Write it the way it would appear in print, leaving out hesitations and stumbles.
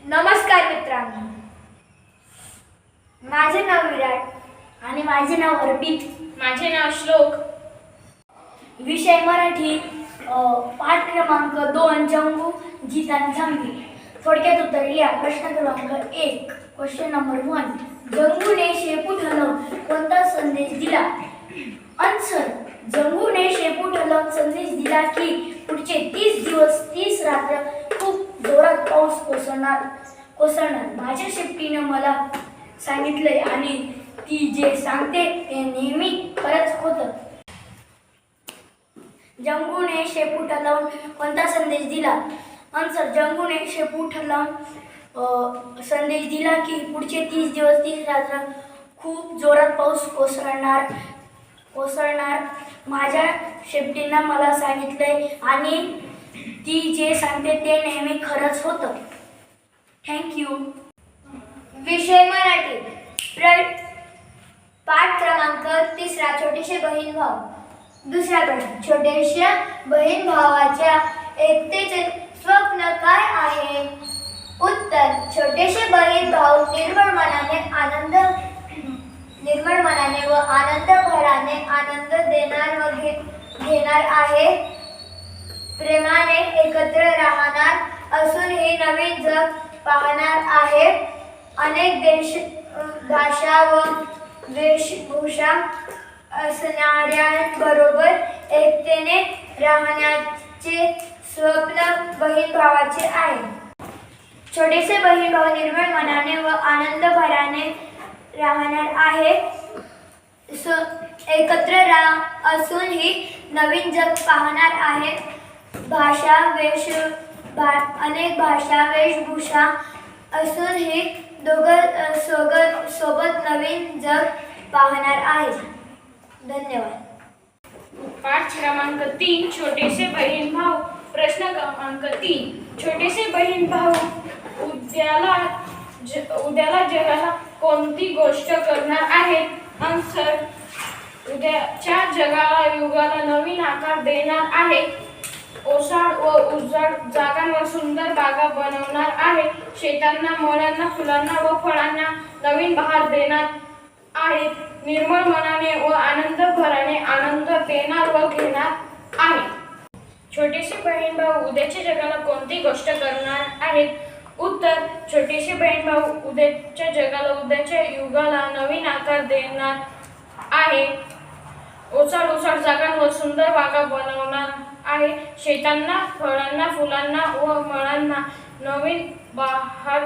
नमस्कार मित्रांनो, माझे नाव विराट आणि माझे नाव अर्पित. माझे नाव श्लोक. विषय मराठी, पाठ क्रमांक 2, जंगू जितान थांबली. थोडक्यात उत्तर लिहा. प्रश्न क्रमांक 1, क्वेश्चन नंबर 1. जंगूने शेपूट हलवून कोणता संदेश दिला? आन्सर. जंगूने शेपूट हलवून संदेश दिला की पुढचे 30 दिवस 30 रात्र खूप जोरात पाऊस कोसळणार. माझ्या शेपटीनं मला सांगितलंय आणि ती जे सांगते ते नेहमी खरंच होतं. जंगूने शेपूट हलवून कोणता संदेश दिला? आन्सर. जंगूने शेपूट हलवून संदेश दिला की पुढचे 30 दिवस 30 रात्र खूप जोरात पाऊस कोसळणार. माझ्या शेपटीनं मला सांगितलंय आणि ती जे सांगते ते नेहमी खरंच होतं. थँक्यू. विषय मराठी, पाठ क्रमांक 3, छोटेसे बहीण भाऊ. दुसरा प्रश्न. छोट्याशा बहीण भावाच्या एकतेचे स्वप्न काय आहे? उत्तर. छोटेसे बहीण भाऊ निर्मळ मनाने व आनंद भराने आनंद देणार व घेणार आहे. प्रेमाने एकत्र राहणार असून हे नवीन जग पाहणार आहे. अनेक भाषा व वेशभूषा असणाऱ्यांबरोबर एकतेने राहण्याचे स्वप्न बहीण भावाचे आहे. छोटेसे बहीण भाऊ निर्मळ मनाने व आनंद भराने राहणार आहे. एकत्र असून ही नवीन जग पाहणार आहे. अनेक भाषा वेशभूषा असून ही सोबत नवीन जग पाहणार आहे. धन्यवाद. पाठ क्रमांक 3, छोटेसे बहीण भाऊ. प्रश्न क्रमांक 3. छोटेसे बहीण भाऊ उद्याला जगाला कोणती गोष्ट करणार आहेत? आन्सर. उद्याच्या युगाला नवीन आकार देणार आहे. ओसाड व उजाड जागांवर सुंदर बागा बनवणार आहे. शेतांना, मळ्यांना, फुलांना व फळांना नवीन बहार देणार आहे. निर्मळ मनाने व आनंद भराने आनंद देणार व घेणार आहे. छोटेसे बहीण भाऊ उद्याच्या जगाला कोणती गोष्ट करणार आहेत? उत्तर. छोटेसे बहीण भाऊ उद्याच्या जगाला, उद्याच्या युगाला नवीन आकार देणार आहे. ओसाड जागांवर सुंदर बागा बनवणार आहे. शेतांना, फळांना, फुलांना व मळांना नवीन बहार